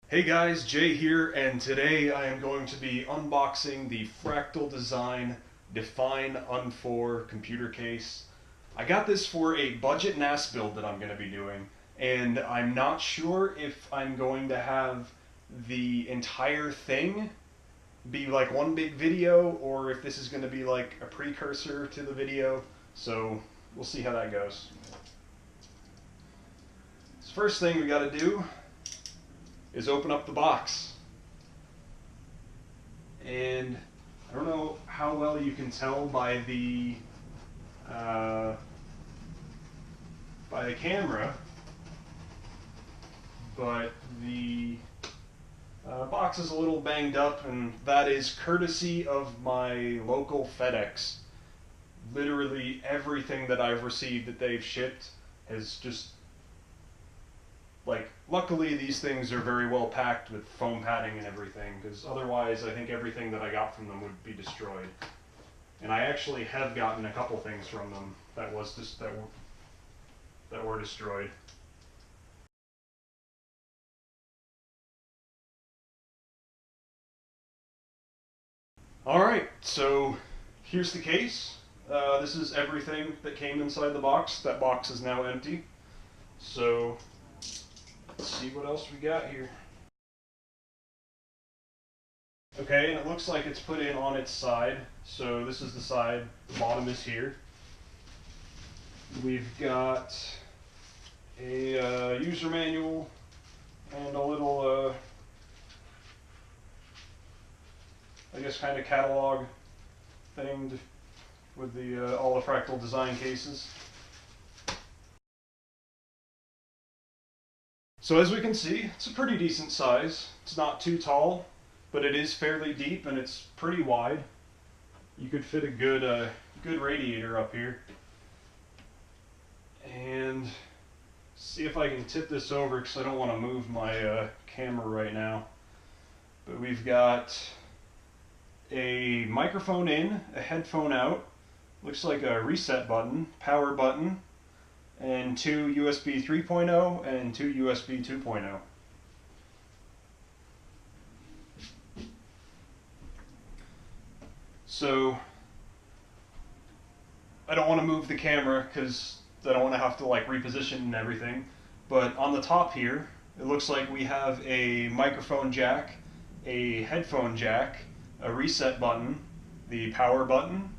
Hey guys, Jay here, and today I am going to be unboxing the Fractal Design Define R4 computer case. I got this for a budget NAS build that I'm going to be doing, and I'm not sure if I'm going to have the entire thing be like one big video or if this is going to be like a precursor to the video, so we'll see how that goes. So first thing we got to do is open up the box. And I don't know how well you can tell by the camera, but the box is a little banged up, and that is courtesy of my local FedEx. Literally everything that I've received that they've shipped has just, like, luckily these things are very well packed with foam padding and everything, because otherwise I think everything that I got from them would be destroyed. And I actually have gotten a couple things from them that were destroyed. Alright, so here's the case. This is everything that came inside the box. That box is now empty. So let's see what else we got here. Okay, and it looks like it's put in on its side. So this is the side, the bottom is here. We've got a user manual and a little, I guess, kind of catalog thing with the all the Fractal Design cases. So as we can see, it's a pretty decent size. It's not too tall, but it is fairly deep and it's pretty wide. You could fit a good radiator up here. And see if I can tip this over, because I don't want to move my camera right now. But we've got a microphone in, a headphone out, looks like a reset button, power button, and two USB 3.0 and two USB 2.0. So I don't want to move the camera because I don't want to have to like reposition and everything. But on the top here, it looks like we have a microphone jack, a headphone jack, a reset button, the power button,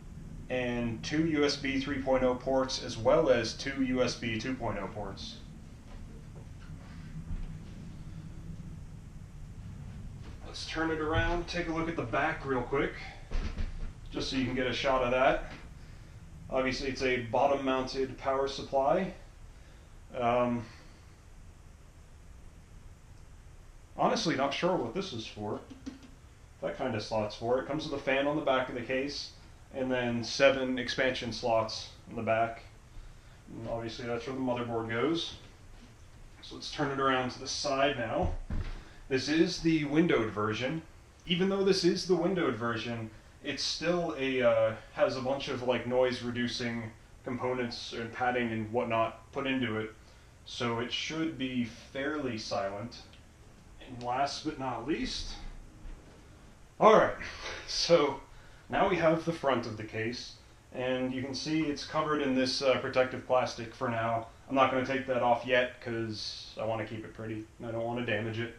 and two USB 3.0 ports, as well as two USB 2.0 ports. Let's turn it around, take a look at the back real quick, just so you can get a shot of that. Obviously it's a bottom mounted power supply. Honestly not sure what this is for. That kind of slot's for. It comes with a fan on the back of the case, and then 7 expansion slots in the back. And obviously that's where the motherboard goes. So let's turn it around to the side now. This is the windowed version. Even though this is the windowed version, it's still has a bunch of like noise reducing components and padding and whatnot put into it. So it should be fairly silent. And last but not least, alright, so now we have the front of the case, and you can see it's covered in this protective plastic for now. I'm not going to take that off yet because I want to keep it pretty and I don't want to damage it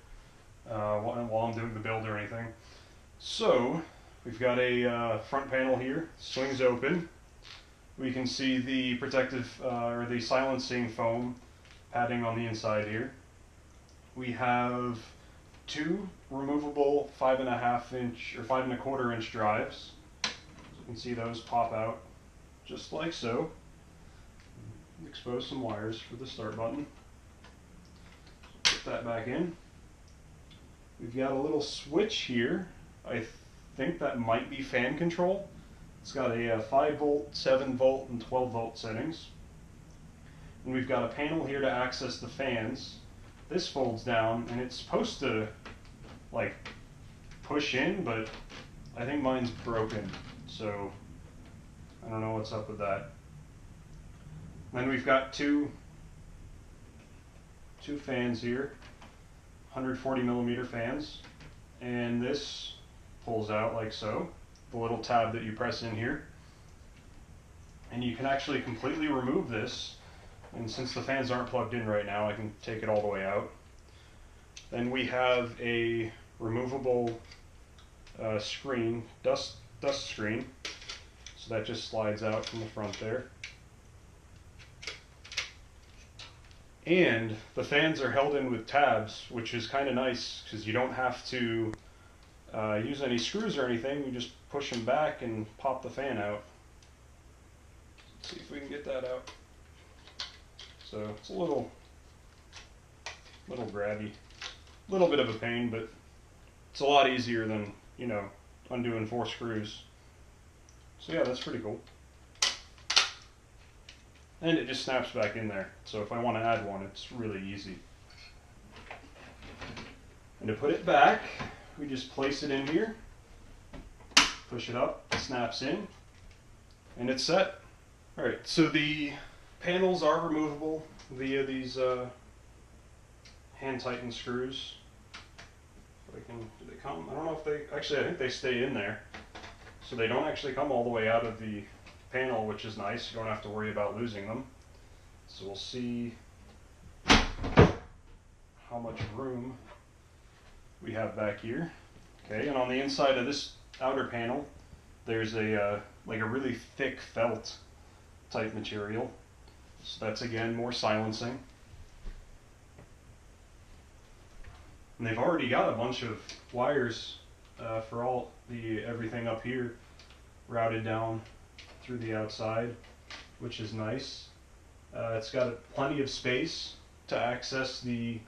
while I'm doing the build or anything. So we've got a front panel here, swings open. We can see the protective or the silencing foam padding on the inside here. We have 2 removable 5.5 inch or 5.25 inch drives. So you can see those pop out just like so. Expose some wires for the start button. Put that back in. We've got a little switch here. I think that might be fan control. It's got a 5 volt, 7 volt, and 12 volt settings. And we've got a panel here to access the fans. This folds down, and it's supposed to like push in, but I think mine's broken, so I don't know what's up with that. Then we've got two fans here. 140mm fans, and this pulls out like so, the little tab that you press in here, and you can actually completely remove this, and since the fans aren't plugged in right now, I can take it all the way out. Then we have a removable screen, dust screen, so that just slides out from the front there. And the fans are held in with tabs, which is kind of nice because you don't have to use any screws or anything. You just push them back and pop the fan out. Let's see if we can get that out. So it's a little grabby, a little bit of a pain, but it's a lot easier than, you know, undoing 4 screws. So yeah, that's pretty cool. And it just snaps back in there. So if I want to add one, it's really easy. And to put it back, we just place it in here, push it up, it snaps in, and it's set. Alright, so the panels are removable via these hand tighten screws. Do they come? I don't know if they, actually I think they stay in there. So they don't actually come all the way out of the panel, which is nice. You don't have to worry about losing them. So we'll see how much room we have back here. Okay, and on the inside of this outer panel, there's a like a really thick felt type material. So that's again more silencing. And they've already got a bunch of wires for all the everything up here routed down through the outside, which is nice. It's got plenty of space to access the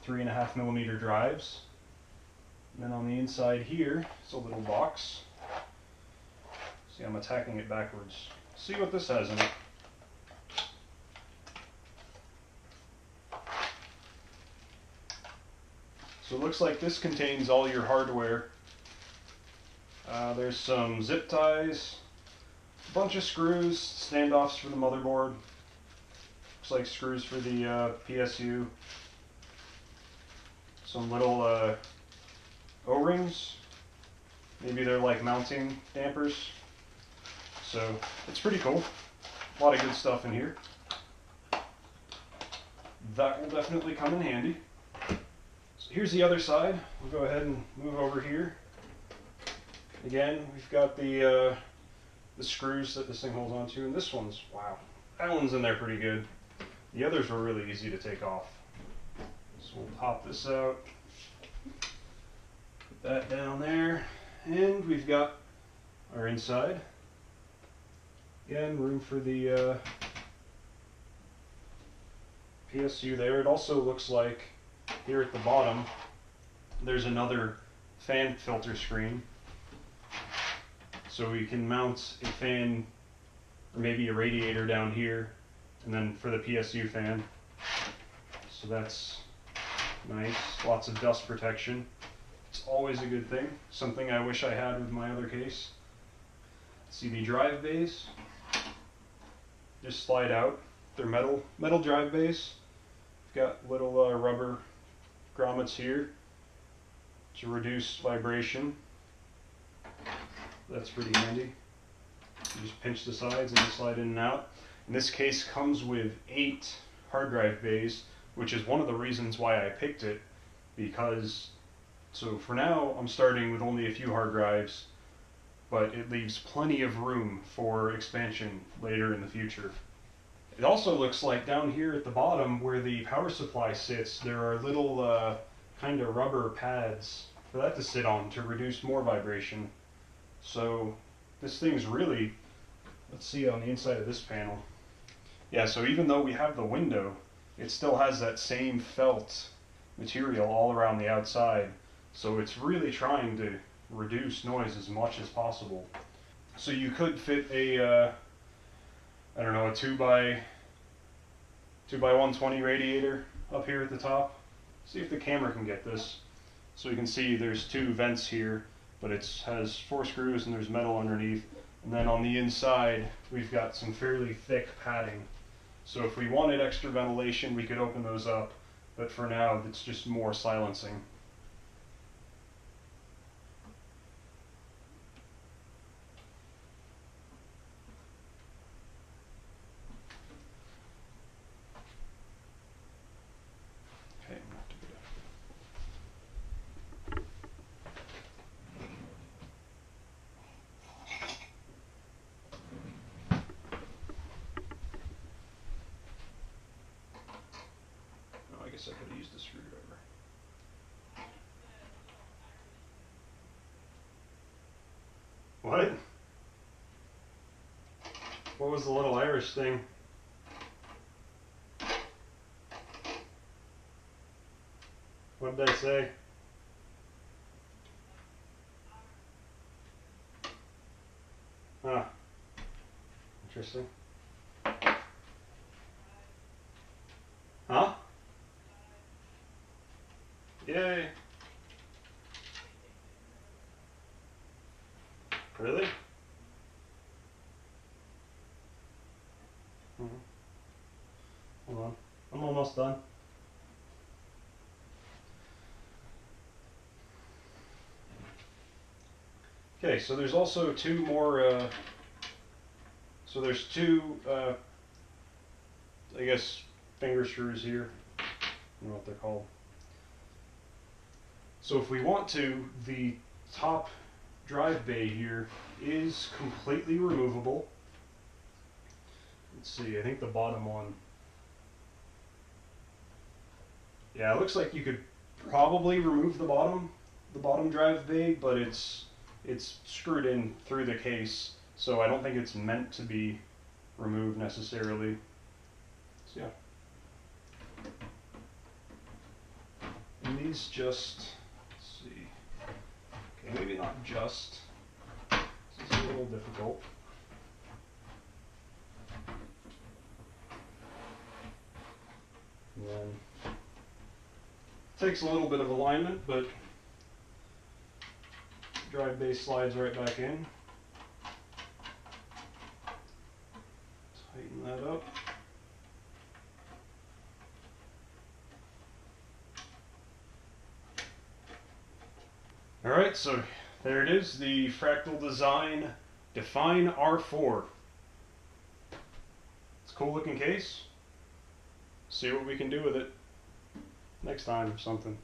3.5mm drives. And then on the inside here, it's a little box. See, I'm attacking it backwards. See what this has in it. So it looks like this contains all your hardware. There's some zip ties, a bunch of screws, standoffs for the motherboard. Looks like screws for the PSU. Some little O-rings. Maybe they're like mounting dampers. So it's pretty cool. A lot of good stuff in here. That will definitely come in handy. So here's the other side. We'll go ahead and move over here. Again, we've got the screws that this thing holds onto, and this one's, wow, that one's in there pretty good. The others were really easy to take off. So we'll pop this out, put that down there, and we've got our inside. Again, room for the PSU there. It also looks like here at the bottom there's another fan filter screen. So we can mount a fan or maybe a radiator down here, and then for the PSU fan. So that's nice. Lots of dust protection. It's always a good thing. Something I wish I had with my other case. See the drive bays. Just slide out. They're metal drive bays. Got little rubber grommets here to reduce vibration. That's pretty handy. You just pinch the sides and they slide in and out. And this case comes with 8 hard drive bays, which is one of the reasons why I picked it, because, so for now I'm starting with only a few hard drives, but it leaves plenty of room for expansion later in the future. It also looks like down here at the bottom where the power supply sits, there are little kind of rubber pads for that to sit on to reduce more vibration. So this thing's really, let's see on the inside of this panel. Yeah, so even though we have the window, it still has that same felt material all around the outside. So it's really trying to reduce noise as much as possible. So you could fit a, I don't know, a 2x120 radiator up here at the top. See if the camera can get this. So you can see there's 2 vents here, but it has 4 screws and there's metal underneath. And then on the inside, we've got some fairly thick padding. So if we wanted extra ventilation, we could open those up but for now it's just more silencing. Okay, not too good. I guess I could have used a screwdriver. What? What was the little Irish thing? What did I say? Ah, interesting. Huh? Yay. Really? Hold on. I'm almost done. Okay, so there's also two more, so there's two, I guess, finger screws here. I don't know what they're called. So if we want to, the top drive bay here is completely removable. Let's see, I think the bottom one. Yeah, it looks like you could probably remove the bottom drive bay, but it's screwed in through the case, so I don't think it's meant to be removed necessarily. So yeah. And these just, let's see, okay, maybe not just, this is a little difficult. And then takes a little bit of alignment, but drive bay slides right back in. Tighten that up. Alright, so there it is, the Fractal Design Define R4. It's a cool looking case. See what we can do with it next time or something.